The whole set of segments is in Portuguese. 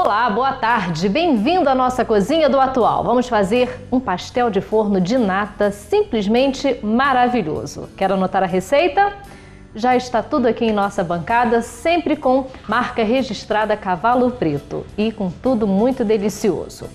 Olá, boa tarde, bem-vindo à nossa cozinha do Atual. Vamos fazer um pastel de forno de nata simplesmente maravilhoso. Quer anotar a receita? Já está tudo aqui em nossa bancada, sempre com marca registrada Cavalo Preto e com tudo muito delicioso.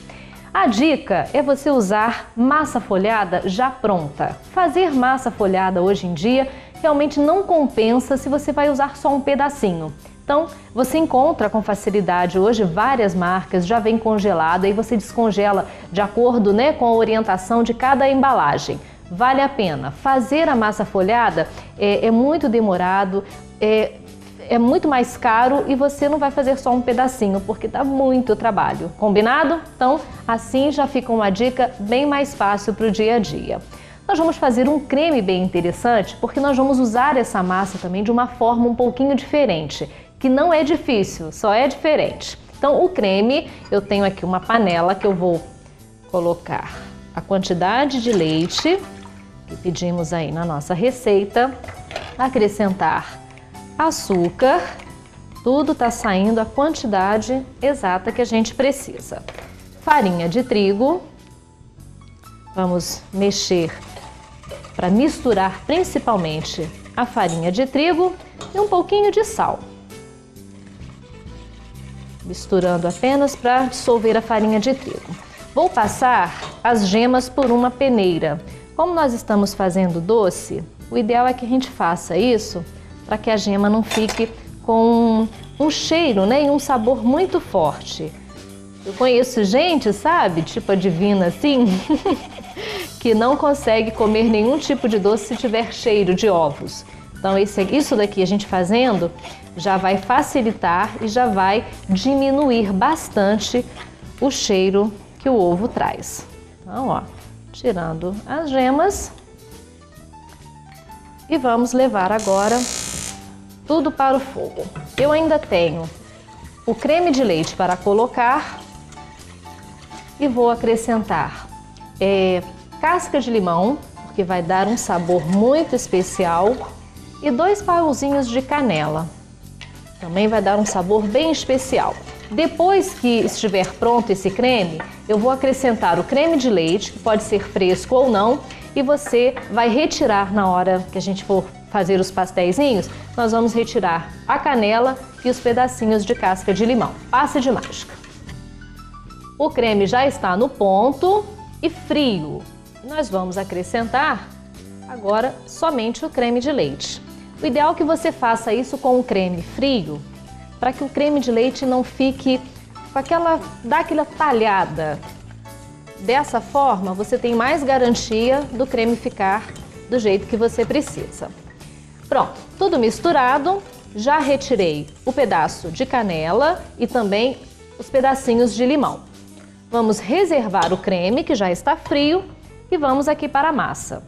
A dica é você usar massa folhada já pronta. Fazer massa folhada hoje em dia realmente não compensa se você vai usar só um pedacinho. Então, você encontra com facilidade hoje várias marcas, já vem congelada e você descongela de acordo, com a orientação de cada embalagem. Vale a pena. Fazer a massa folhada é muito demorado, é muito mais caro e você não vai fazer só um pedacinho, porque dá muito trabalho. Combinado? Então, assim já fica uma dica bem mais fácil para o dia a dia. Nós vamos fazer um creme bem interessante, porque nós vamos usar essa massa também de uma forma um pouquinho diferente, que não é difícil, só é diferente. Então, o creme, eu tenho aqui uma panela que eu vou colocar a quantidade de leite que pedimos aí na nossa receita, acrescentar açúcar, tudo tá saindo a quantidade exata que a gente precisa. Farinha de trigo, vamos mexer para misturar principalmente a farinha de trigo e um pouquinho de sal. Misturando apenas para dissolver a farinha de trigo. Vou passar as gemas por uma peneira. Como nós estamos fazendo doce, o ideal é que a gente faça isso para que a gema não fique com um cheiro, e um sabor muito forte. Eu conheço gente, sabe, tipo a Divina assim, que não consegue comer nenhum tipo de doce se tiver cheiro de ovos. Então isso daqui a gente fazendo já vai facilitar e já vai diminuir bastante o cheiro que o ovo traz. Então, ó, tirando as gemas e vamos levar agora tudo para o fogo. Eu ainda tenho o creme de leite para colocar e vou acrescentar casca de limão, porque vai dar um sabor muito especial, e 2 pauzinhos de canela. Também vai dar um sabor bem especial. Depois que estiver pronto esse creme, eu vou acrescentar o creme de leite, que pode ser fresco ou não, e você vai retirar na hora que a gente for fazer os pastéisinhos, nós vamos retirar a canela e os pedacinhos de casca de limão. Passe de mágica. O creme já está no ponto e frio. Nós vamos acrescentar agora somente o creme de leite. O ideal é que você faça isso com o creme frio, para que o creme de leite não fique com dá aquela talhada. Dessa forma, você tem mais garantia do creme ficar do jeito que você precisa. Pronto, tudo misturado, já retirei o pedaço de canela e também os pedacinhos de limão. Vamos reservar o creme, que já está frio, e vamos aqui para a massa.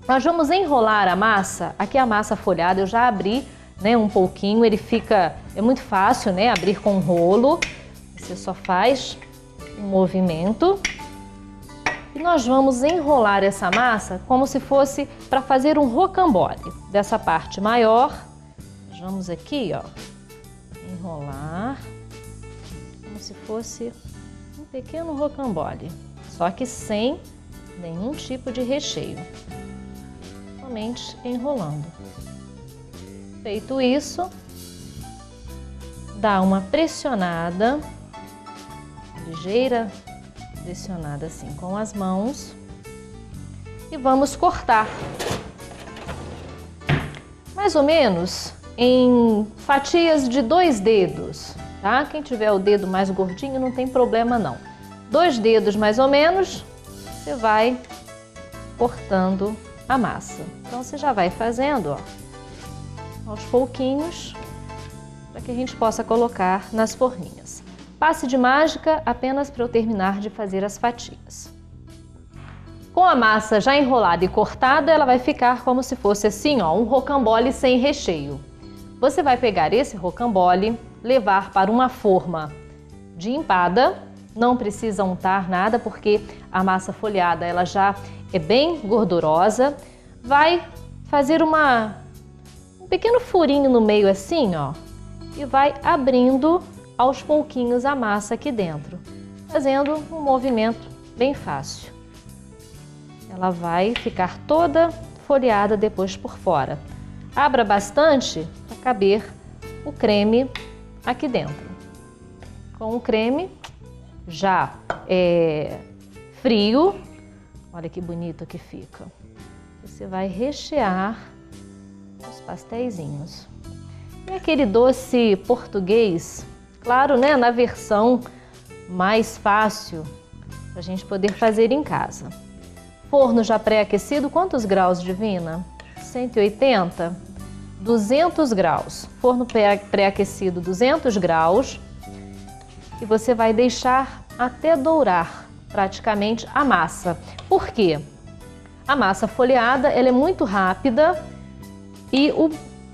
Nós vamos enrolar a massa, aqui a massa folhada eu já abri, um pouquinho, é muito fácil, abrir com rolo. Você só faz um movimento e nós vamos enrolar essa massa como se fosse para fazer um rocambole. Dessa parte maior, nós vamos aqui, ó, enrolar como se fosse um pequeno rocambole, só que sem nenhum tipo de recheio. Somente enrolando. Feito isso, dá uma pressionada, ligeira pressionada assim com as mãos e vamos cortar. Mais ou menos em fatias de 2 dedos, tá? Quem tiver o dedo mais gordinho não tem problema não. 2 dedos mais ou menos, você vai cortando a massa. Então você já vai fazendo, ó, aos pouquinhos, para que a gente possa colocar nas forminhas. Passe de mágica apenas para eu terminar de fazer as fatias. Com a massa já enrolada e cortada, ela vai ficar como se fosse assim, ó, um rocambole sem recheio. Você vai pegar esse rocambole, levar para uma forma de empada. Não precisa untar nada, porque a massa folhada ela já é bem gordurosa. Vai fazer um pequeno furinho no meio assim, ó, e vai abrindo aos pouquinhos a massa aqui dentro, fazendo um movimento bem fácil. Ela vai ficar toda folheada depois por fora. Abra bastante para caber o creme aqui dentro. Com o creme já frio, olha que bonito que fica. Você vai rechear os pasteizinhos. E aquele doce português, claro, né, na versão mais fácil para a gente poder fazer em casa. Forno já pré-aquecido, quantos graus, Divina? 180? 200 graus. Forno pré-aquecido, 200 graus. E você vai deixar até dourar praticamente a massa. Por quê? A massa folheada, ela é muito rápida e o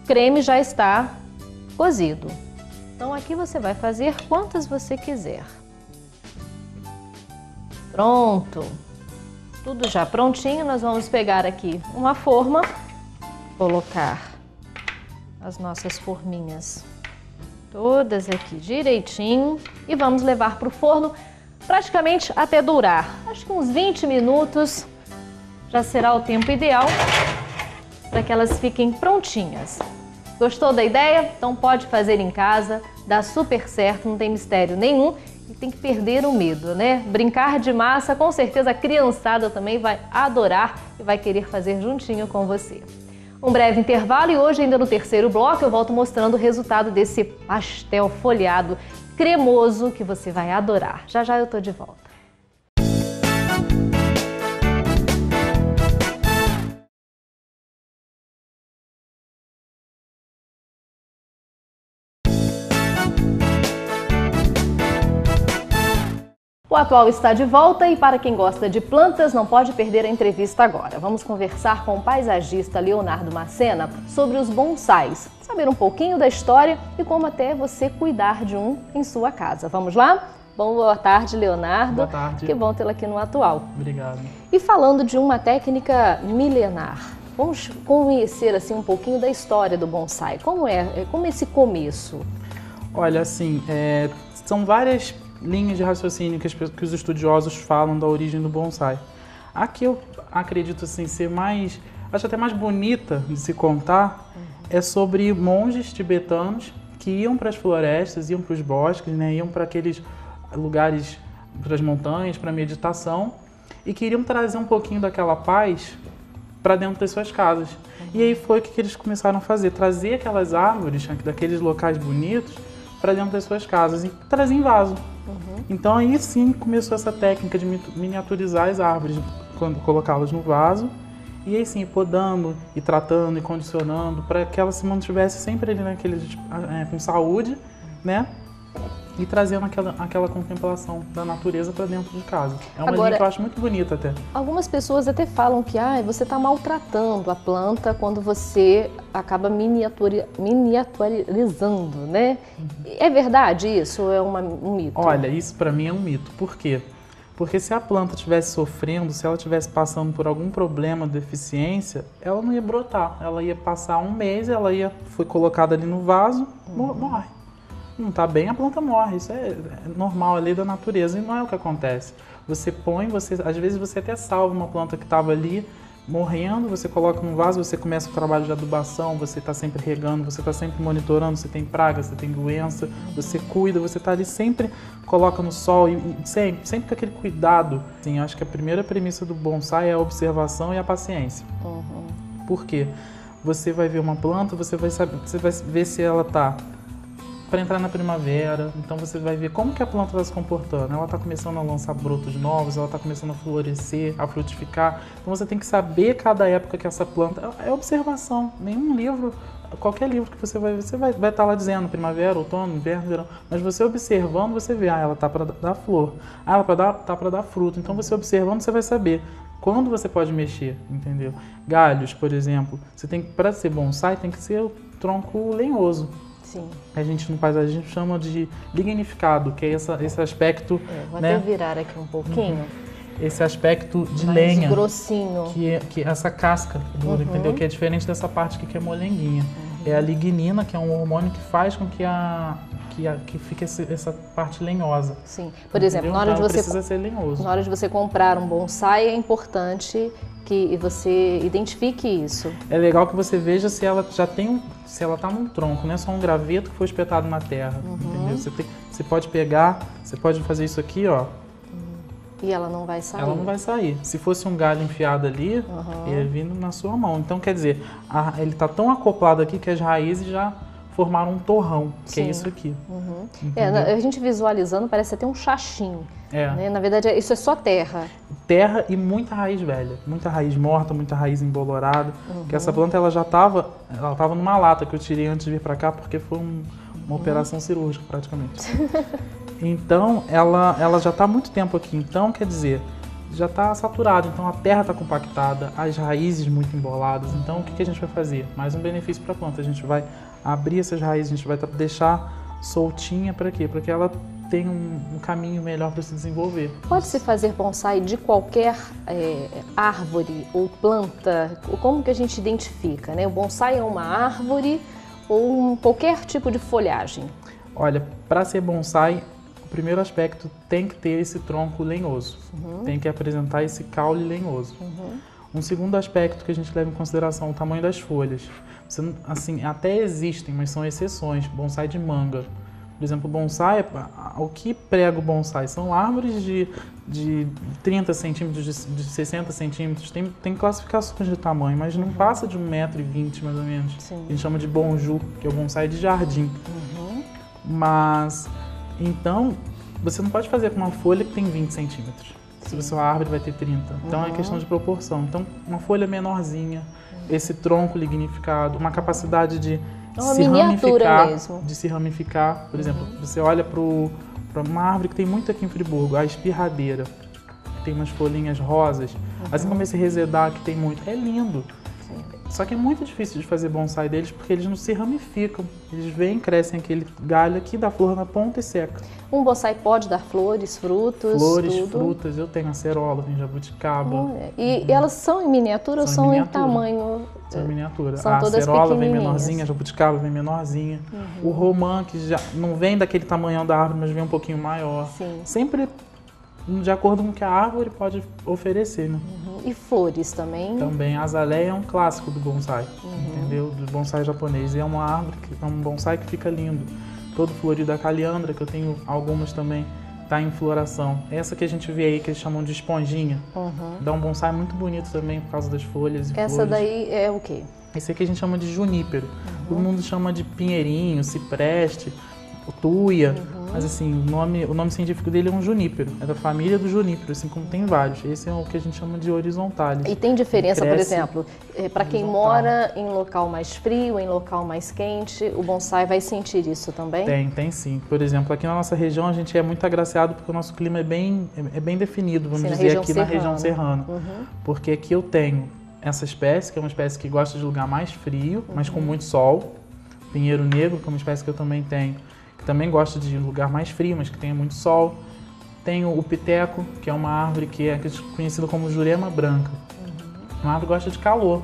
creme já está cozido. Então aqui você vai fazer quantas você quiser. Pronto! Tudo já prontinho, nós vamos pegar aqui uma forma, colocar as nossas forminhas todas aqui direitinho e vamos levar para o forno praticamente até dourar. Acho que uns 20 minutos já será o tempo ideal para que elas fiquem prontinhas. Gostou da ideia? Então pode fazer em casa, dá super certo, não tem mistério nenhum. E tem que perder o medo, né? Brincar de massa, com certeza a criançada também vai adorar e vai querer fazer juntinho com você. Um breve intervalo e hoje, ainda no terceiro bloco, eu volto mostrando o resultado desse pastel folhado cremoso que você vai adorar. Já já eu tô de volta. O Atual está de volta e para quem gosta de plantas não pode perder a entrevista agora. Vamos conversar com o paisagista Leonardo Macena sobre os bonsais, saber um pouquinho da história e como até você cuidar de um em sua casa. Vamos lá? Boa tarde, Leonardo. Boa tarde. Que bom tê-lo aqui no Atual. Obrigado. E falando de uma técnica milenar, vamos conhecer assim um pouquinho da história do bonsai. Como é esse começo? Olha, assim, são várias linhas de raciocínio que os estudiosos falam da origem do bonsai. A que eu acredito assim, ser mais, acho até mais bonita de se contar, é sobre monges tibetanos que iam para as florestas, iam para os bosques, né, iam para aqueles lugares, para as montanhas, para meditação, e queriam trazer um pouquinho daquela paz para dentro das suas casas. E aí foi o que eles começaram a fazer, trazer aquelas árvores, daqueles locais bonitos, para dentro das suas casas e trazer em vaso. Então aí sim começou essa técnica de miniaturizar as árvores, quando colocá-las no vaso, e aí sim podando, e tratando, e condicionando, para que elas se mantivessem sempre ali com saúde, né? E trazendo aquela contemplação da natureza para dentro de casa. É uma linha que eu acho muito bonita até. Algumas pessoas até falam que você está maltratando a planta quando você acaba miniaturizando, né? É verdade isso ou é um mito? Olha, isso para mim é um mito. Por quê? Porque se a planta estivesse sofrendo, se ela estivesse passando por algum problema de deficiência, ela não ia brotar. Ela ia passar um mês, foi colocada ali no vaso, morre. Não está bem, a planta morre. Isso é normal, é lei da natureza e não é o que acontece. Você põe, às vezes você até salva uma planta que estava ali morrendo, você coloca no vaso, você começa o trabalho de adubação, você está sempre regando, você está sempre monitorando, você tem praga, você tem doença, você cuida, você está ali sempre, coloca no sol e sempre com aquele cuidado. Assim, acho que a primeira premissa do bonsai é a observação e a paciência. Por quê? Você vai ver uma planta, você vai ver se ela está para entrar na primavera, então você vai ver como que a planta está se comportando. Ela está começando a lançar brotos novos, ela está começando a florescer, a frutificar. Então você tem que saber cada época que essa planta... É observação. Nenhum livro, qualquer livro que você vai ver, você vai estar lá dizendo primavera, outono, inverno, verão. Mas você observando, você vê, ela está para dar flor, ela está para dar fruto. Então você observando, você vai saber quando você pode mexer, entendeu? Galhos, por exemplo, para ser bonsai, tem que ser o tronco lenhoso. Sim. A gente no paisagismo chama de lignificado, que é esse aspecto... vou até virar aqui um pouquinho. Esse aspecto de lenha. Grossinho. Que essa casca dura, entendeu? Que é diferente dessa parte aqui que é molenguinha. É a lignina, que é um hormônio que faz com que que fique essa parte lenhosa. Sim. Por exemplo, na hora de você precisa ser lenhoso. Na hora de você comprar um bonsai, é importante que você identifique isso. É legal que você veja se ela já tem, se ela está num tronco, não é só um graveto que foi espetado na terra, entendeu? Você pode pegar, você pode fazer isso aqui, ó. E ela não vai sair? Ela não vai sair. Se fosse um galho enfiado ali, ia vindo na sua mão. Então, quer dizer, ele está tão acoplado aqui que as raízes já formaram um torrão, que é isso aqui. A gente visualizando parece até um chachinho. Né? Na verdade, isso é só terra. Terra e muita raiz velha. Muita raiz morta, muita raiz embolorada. Que essa planta ela tava numa lata que eu tirei antes de vir para cá, porque foi uma operação cirúrgica praticamente. Então, ela já está há muito tempo aqui. Então, quer dizer, já está saturado. Então, a terra está compactada, as raízes muito emboladas. Então, o que a gente vai fazer? Mais um benefício para a planta. A gente vai abrir essas raízes, a gente vai deixar soltinha para quê? Para que ela tenha um caminho melhor para se desenvolver. Pode-se fazer bonsai de qualquer árvore ou planta? Como que a gente identifica, né? O bonsai é uma árvore ou qualquer tipo de folhagem? Olha, para ser bonsai, o primeiro aspecto tem que ter esse tronco lenhoso. Tem que apresentar esse caule lenhoso. Um segundo aspecto que a gente leva em consideração é o tamanho das folhas. Assim, até existem, mas são exceções. Bonsai de manga. Por exemplo, bonsai, o que prega o bonsai? São árvores de 30 centímetros, de 60 centímetros. Tem classificações de tamanho, mas não passa de 1,20 m mais ou menos. Sim. A gente chama de bonju, que é o bonsai de jardim. Mas, então, você não pode fazer com uma folha que tem 20 centímetros. Se a sua árvore vai ter 30. Então é questão de proporção. Então, uma folha menorzinha, esse tronco lignificado, uma capacidade de se ramificar. Por exemplo, você olha para uma árvore que tem muito aqui em Friburgo, a espirradeira, que tem umas folhinhas rosas, assim como esse resedar que tem muito. É lindo. Só que é muito difícil de fazer bonsai deles porque eles não se ramificam. Eles vêm, crescem aquele galho aqui, dá flor na ponta e seca. Um bonsai pode dar flores, frutos, flores, tudo. Frutas. Eu tenho acerola, tenho jabuticaba. E elas são em miniatura ou são em tamanho? São em miniatura. São a todas acerola vem menorzinha, a jabuticaba vem menorzinha. O romã, que já não vem daquele tamanhão da árvore, mas vem um pouquinho maior. Sim. Sempre de acordo com o que a árvore pode oferecer, né? E flores também? Também. A azaleia é um clássico do bonsai, entendeu? Do bonsai japonês. E é uma árvore, é um bonsai que fica lindo. Todo florido. A caliandra, que eu tenho algumas também, está em floração. Essa que a gente vê aí, que eles chamam de esponjinha, dá um bonsai muito bonito também por causa das folhas e Essa flores. Daí é o quê? Esse aqui a gente chama de junípero. Todo mundo chama de pinheirinho, cipreste, tuia. Mas assim, o nome científico dele é um junípero. É da família do junípero, assim como tem vários. Esse é o que a gente chama de horizontalis. E tem diferença, por exemplo, para quem mora em local mais frio, em local mais quente, o bonsai vai sentir isso também? Tem sim. Por exemplo, aqui na nossa região a gente é muito agraciado porque o nosso clima é bem definido, vamos dizer, aqui na região serrana. Porque aqui eu tenho essa espécie, que é uma espécie que gosta de lugar mais frio, mas com muito sol. Pinheiro negro, que é uma espécie que eu também tenho, que também gosta de lugar mais frio, mas que tenha muito sol. Tenho o piteco, que é uma árvore que é conhecida como jurema branca. Uma árvore que gosta de calor.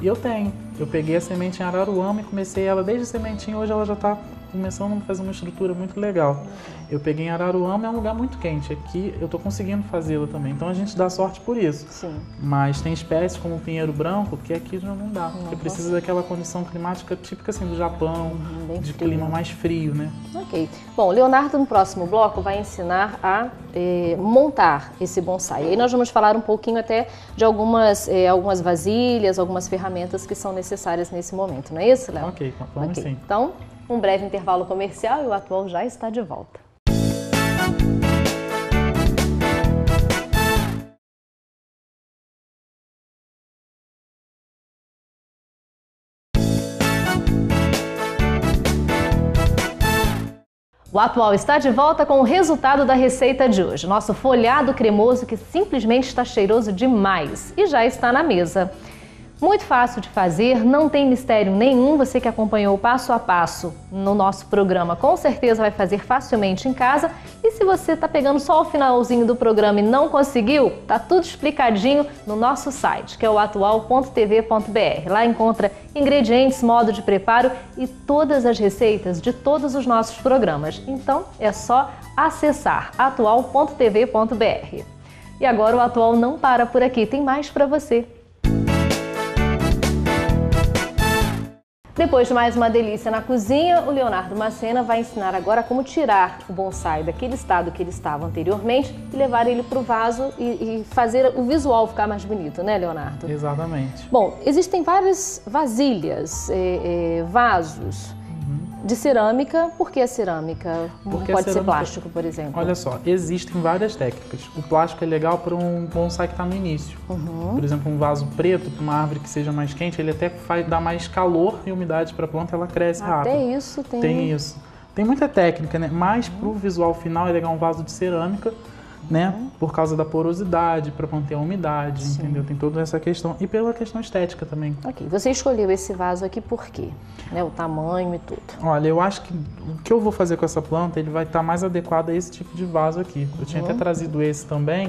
E eu tenho. Eu peguei a semente em Araruama e comecei ela desde a sementinha, hoje ela já está começando a fazer uma estrutura muito legal. Eu peguei em Araruama, é um lugar muito quente. Aqui eu estou conseguindo fazê-la também. Então a gente dá sorte por isso. Sim. Mas tem espécies como o pinheiro branco que aqui já não dá. Porque precisa daquela condição climática típica assim do Japão, de clima mais frio, né? Ok. Bom, Leonardo no próximo bloco vai ensinar a montar esse bonsai. E aí nós vamos falar um pouquinho até de algumas vasilhas, algumas ferramentas que são necessárias nesse momento. Não é isso, Léo? Ok, vamos sim. Então, um breve intervalo comercial e o Atual já está de volta. O Atual está de volta com o resultado da receita de hoje. Nosso folhado cremoso que simplesmente está cheiroso demais e já está na mesa. Muito fácil de fazer, não tem mistério nenhum. Você que acompanhou o passo a passo no nosso programa, com certeza vai fazer facilmente em casa. E se você está pegando só o finalzinho do programa e não conseguiu, tá tudo explicadinho no nosso site, que é o atual.tv.br. Lá encontra ingredientes, modo de preparo e todas as receitas de todos os nossos programas. Então é só acessar atual.tv.br. E agora o Atual não para por aqui, tem mais para você. Depois de mais uma delícia na cozinha, o Leonardo Macena vai ensinar agora como tirar o bonsai daquele estado que ele estava anteriormente e levar ele para o vaso e fazer o visual ficar mais bonito, né, Leonardo? Exatamente. Bom, existem várias vasilhas, vasos de cerâmica. Por que a cerâmica? Porque pode ser plástico, por exemplo? Olha só, existem várias técnicas. O plástico é legal para um bonsai que está no início. Por exemplo, um vaso preto para uma árvore que seja mais quente, ele até dá mais calor e umidade para a planta, ela cresce rápido. Até isso tem. Tem isso. Tem muita técnica, né? Mas para o visual final é legal um vaso de cerâmica, né? Por causa da porosidade, para manter a umidade, entendeu? Tem toda essa questão. E pela questão estética também. Ok. Você escolheu esse vaso aqui por quê? Né? O tamanho e tudo. Olha, eu acho que o que eu vou fazer com essa planta, ele vai estar mais adequado a esse tipo de vaso aqui. Eu tinha até trazido esse também,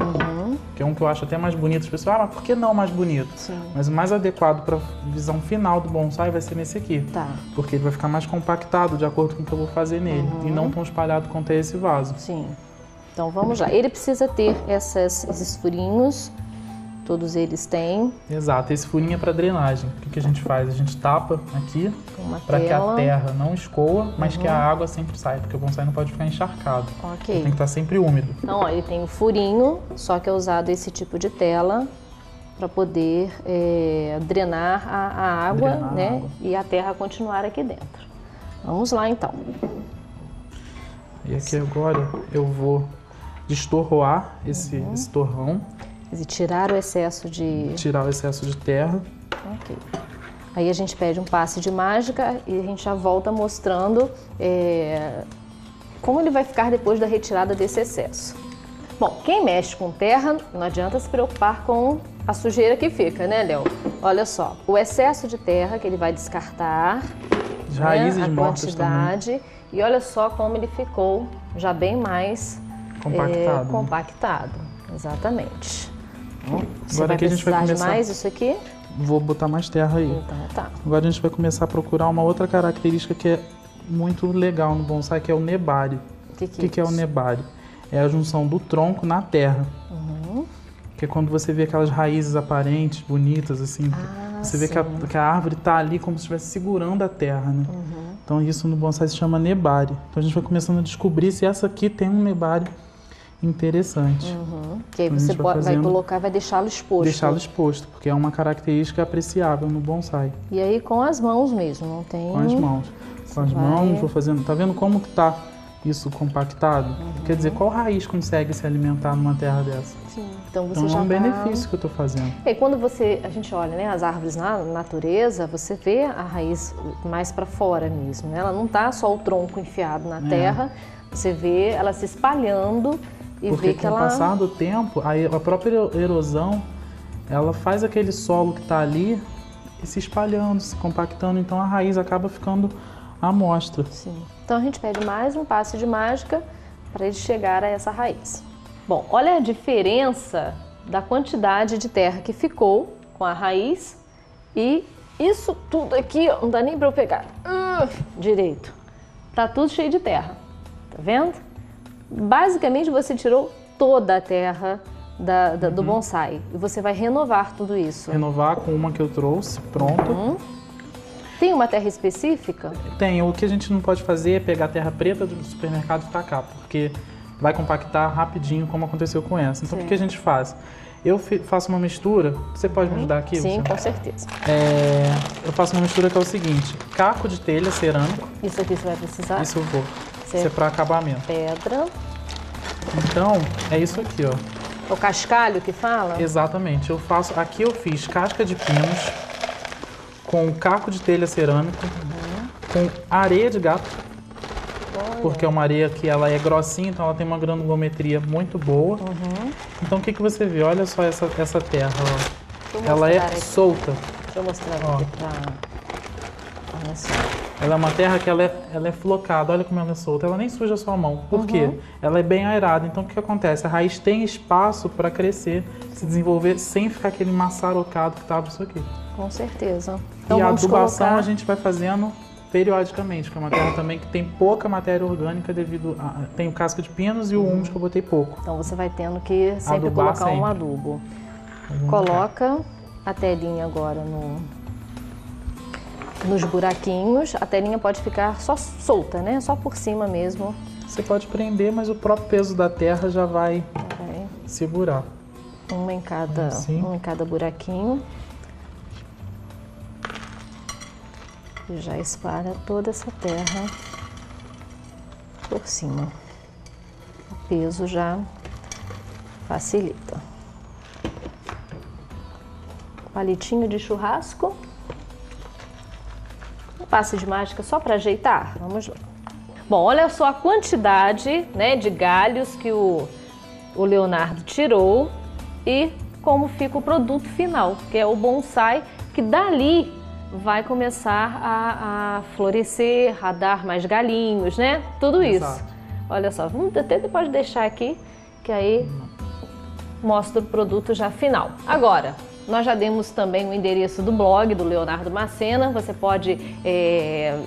que é um que eu acho até mais bonito. As pessoas, mas por que não mais bonito? Sim. Mas o mais adequado para a visão final do bonsai vai ser nesse aqui. Tá. Porque ele vai ficar mais compactado de acordo com o que eu vou fazer nele. E não tão espalhado quanto é esse vaso. Sim. Então vamos lá. Ele precisa ter esses furinhos, todos eles têm. Exato, esse furinho é para drenagem. O que a gente faz? A gente tapa aqui para que a terra não escoa, mas que a água sempre saia, porque o bonsai não pode ficar encharcado. Ok. Ele tem que estar sempre úmido. Então, ó, ele tem um furinho, só que é usado esse tipo de tela para poder drenar a água, né? E a terra continuar aqui dentro. Vamos lá, então. E aqui agora eu vou destorroar esse torrão. E tirar o excesso de... Tirar o excesso de terra. Ok. Aí a gente pede um passe de mágica e a gente já volta mostrando como ele vai ficar depois da retirada desse excesso. Bom, quem mexe com terra, não adianta se preocupar com a sujeira que fica, né, Léo? Olha só, o excesso de terra que ele vai descartar, as raízes a mortas quantidade, também. E olha só como ele ficou já bem mais compactado. Exatamente. Você vai precisar de mais isso aqui? Vou botar mais terra aí. Então tá. Agora a gente vai começar a procurar uma outra característica que é muito legal no bonsai, que é o nebário. O que é o nebário? É a junção do tronco na terra. Que é quando você vê aquelas raízes aparentes, bonitas, assim. Você vê que a árvore está ali como se estivesse segurando a terra, né? Então isso no bonsai se chama nebário. Então a gente vai começando a descobrir se essa aqui tem um nebário interessante. Que aí você vai colocar e vai deixá-lo exposto. Deixá-lo exposto, porque é uma característica apreciável no bonsai. E aí com as mãos mesmo, não tem... Com as mãos. Com as mãos, vou fazendo... Tá vendo como que tá isso compactado? Quer dizer, qual raiz consegue se alimentar numa terra dessa? Sim. Então você já é um benefício que eu tô fazendo. E quando a gente olha, né, as árvores na natureza, você vê a raiz mais para fora mesmo, né? Ela não tá só o tronco enfiado na terra, você vê ela se espalhando e vê que com o passar do tempo, a própria erosão, ela faz aquele solo que tá ali e se espalhando, se compactando, então a raiz acaba ficando à mostra. Sim. Então a gente pede mais um passe de mágica para ele chegar a essa raiz. Bom, olha a diferença da quantidade de terra que ficou com a raiz e isso tudo aqui, ó, não dá nem para eu pegar direito. Tá tudo cheio de terra, tá vendo? Basicamente você tirou toda a terra do bonsai e você vai renovar tudo isso. Renovar com uma que eu trouxe, pronto. Tem uma terra específica? Tem. O que a gente não pode fazer é pegar a terra preta do supermercado e tacar, porque vai compactar rapidinho, como aconteceu com essa. Então, o que a gente faz? Eu faço uma mistura. Você pode me ajudar aqui? Sim, Luciano? com certeza. Eu faço uma mistura que é o seguinte: caco de telha cerâmico. Isso aqui você vai precisar? Isso eu vou. Isso é para acabamento. Pedra. Então, é isso aqui, ó. O cascalho que fala? Exatamente. Aqui eu fiz casca de pinos com caco de telha cerâmico, com areia de gato. Porque é uma areia que ela é grossinha, então ela tem uma granulometria muito boa. Então o que você vê? Olha só essa terra, ó. Ela é solta. Deixa eu mostrar aqui pra... Olha só. Ela é uma terra que ela é flocada, olha como ela é solta, ela nem suja a sua mão. Por quê? Ela é bem aerada, então o que acontece? A raiz tem espaço para crescer, se desenvolver, sem ficar aquele maçarocado que estava isso aqui. Com certeza. Então, e a adubação colocar... a gente vai fazendo periodicamente, porque é uma terra também que tem pouca matéria orgânica devido a... Tem o casca de pinos e o humus que eu botei pouco. Então você vai tendo que sempre Adubar colocar um sempre. adubo. Coloca a telinha agora nos buraquinhos. A telinha pode ficar só solta, né? Só por cima mesmo. Você pode prender, mas o próprio peso da terra já vai segurar. Uma em cada buraquinho. E já espalha toda essa terra por cima. O peso já facilita. Palitinho de churrasco. Um passe de mágica só para ajeitar. Vamos lá. Bom, olha só a quantidade, né, de galhos que o Leonardo tirou e como fica o produto final, que é o bonsai, que dali vai começar a florescer, a dar mais galhinhos, né? Tudo isso. Olha só, vamos até depois deixar aqui, que aí mostra o produto já final. Agora, nós já demos também o endereço do blog do Leonardo Macena. Você pode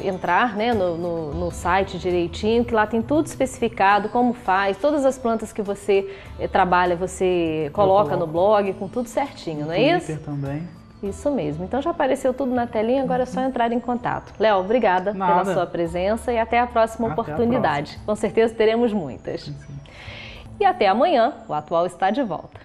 entrar, né, no site direitinho, que lá tem tudo especificado, como faz, todas as plantas que você trabalha, você coloca no blog, com tudo certinho, não é isso? Também. Isso mesmo. Então já apareceu tudo na telinha, agora é só entrar em contato. Léo, obrigada pela sua presença e até a próxima oportunidade. Com certeza teremos muitas. E até amanhã, o Atual está de volta.